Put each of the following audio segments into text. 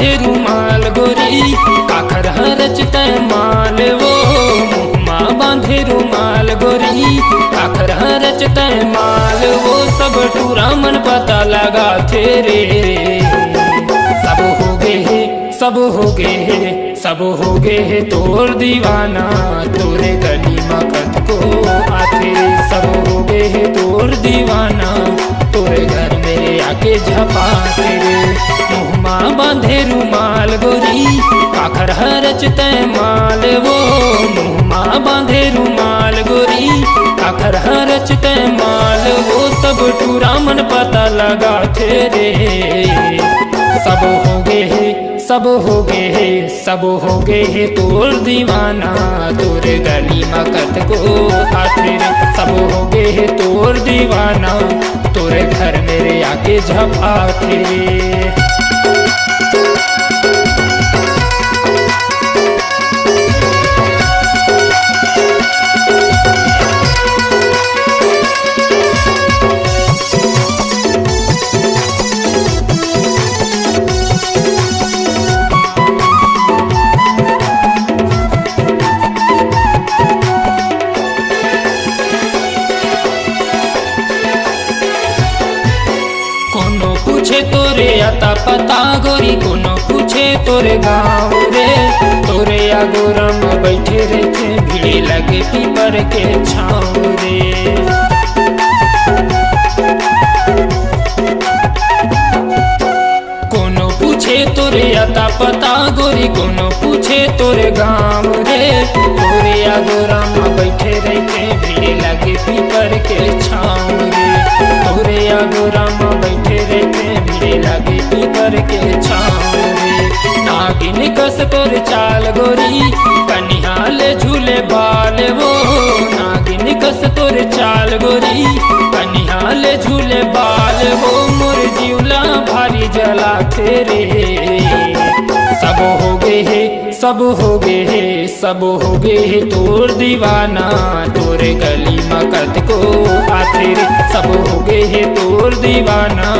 बांधे रुमाल गोरी काखर रचत माल वो मुँहमा बांधे रुमाल गोरी काखर रचत माल वो सब टूरा मन पता लगा थे रे सब हो गए सब हो गए सब हो गए तोर दीवाना तोरे गली मकत को आते सब हो गए तोर दीवाना तोरे घर में आके झपाते रे मुँहमा बांधे रुमाल गोरी काखर रचत माल वो मुँहमा बांधे रुमाल गोरी काखर रचत माल वो सब टूरा मन पता लगा थे रे सब हो गए सब हो गए सब हो गए तोर दीवाना तोरे गली मकत को आते रे सब हो गए तोर दीवाना तोरे घर मेरे आके झपाते रे पूछे तोरे आता पता गोरी कोनो पूछे तोरे गाँव रे तोरे आगोरम बैठे रहते भीड़ लगे पीपर के छाँव रे कोनो पूछे तोरे आता पता गोरी कोनो पूछे तोरे गाँव रे तोरे आगोरम बैठे रहते भीड़ लगे पीपर के छाँव रे तोरे आगोरम बैठे रहते भीड़ लगे पीपर के छाँव रे नागिन कस तोर चाल गोरी कनिहाल झूले बाल वो नागिन कस तोर चाल गोरी कनिहाल झूले बाल वो मोर जीवला भारी जला रे सब हो गए सब हो गए सब हो गए तोर दीवाना तोरे गली मकत को आते रे सब हो गए तोर दीवाना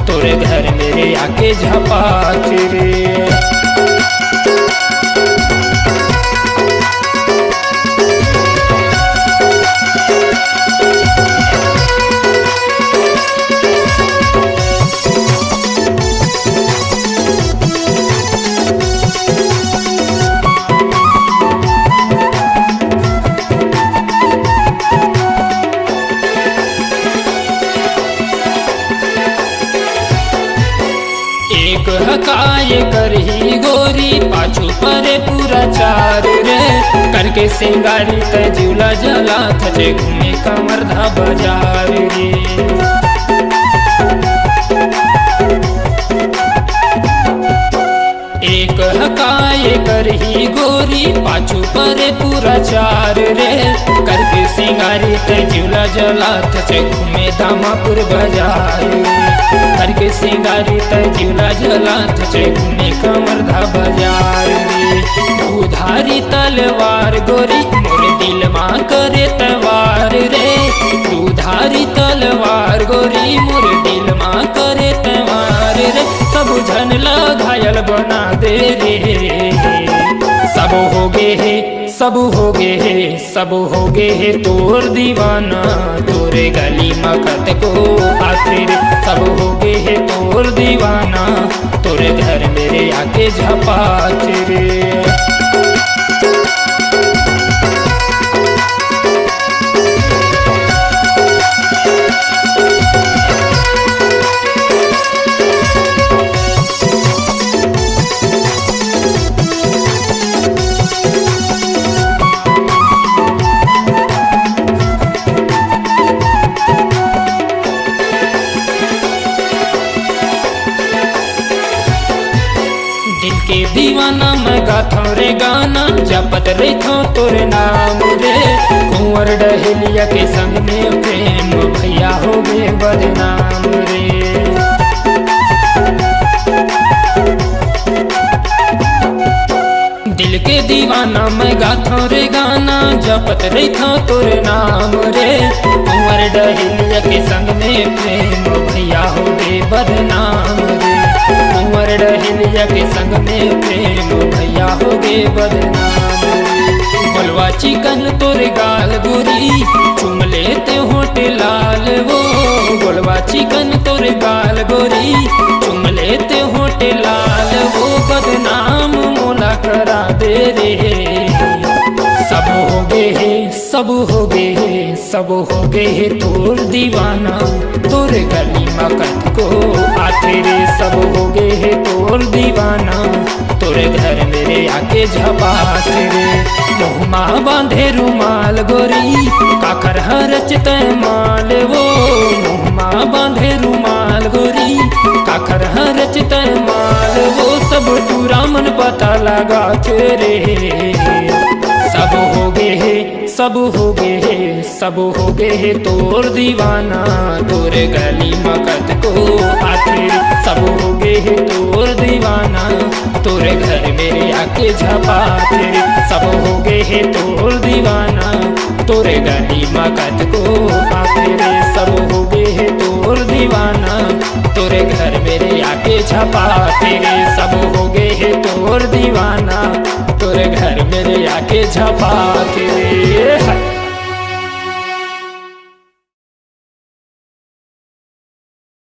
तोरे घर मेरे आके झपाते रे एक हकाये करही गोरी पाछू परे पूरा चार रे करके सिंगारी तजुला जला थचे घूमे कमरधा बाजार रे एक हकाये करही गोरी पाछू परे पूरा चार रे करके सिंगारी तजुला जला थचे घूमे दामापुर बाजार करके सिंगारी तजुला जला थचे घूमे कमरधा बाजार रे उधारी तलवार गोरी मोर दिल माँ करे तवार रे उधारी तलवार गोरी मोर दिल माँ करे तवार रे सब झन घायल बना दे रे सब हो गए सब हो गए सब हो गए तोर दीवाना तोरे गली मकत को आते रे सब हो गए तोर दीवाना तोरे घर मेरे आके झपाते रे के दीवाना मैं गाथो रे गाना जपत रहथो तोरे नाम रे कुंवर डहलिया के संग में प्रेम भैया हो गए बदनाम रे दिल के दीवाना मैं गाथो रे गाना जपत रहथो तोरे नाम रे कुंवर डहलिया के संग में प्रेम भैया हो गए बदनाम रे कुंवर डहलिया भैया के संग में प्रेम भैया हो गे बदनाम। बोलवा चिकन तोरे गाल गोरी चुम लेते होठ लाल वो, बोलवा चिकन तोरे गाल गोरी चुम लेते होठ लाल वो, बदनाम मोला करा दे रे। सब हो गए है, सब हो गए है, सब हो गए है तोर दीवाना, तोरे गली मकत को आते रे। सब हो गए है तोर दीवाना, तोरे घर मेरे आके झपाते रे। मुहमा बांधे रुमाल गोरी काकर रचते माल वो, मुहमा बांधे रुमाल गोरी काकर रचते माल वो, सब टूरा मन पता लगा रे। सब हो गए है, सब हो गए है, सब हो गए है तोर दीवाना, तोरे गली मकत को आते रे। सब हो गए है तोर दीवाना, तोरे घर मेरे आके झपाते रे। सब हो गए है तोर दीवाना, तोरे गली मकत को आते रे। सब हो गए है तोर दीवाना, तोरे घर मेरे आके झपाते रे। सब हो गए है तोर दीवाना, तोरे घर मेरे आके झपाते रे।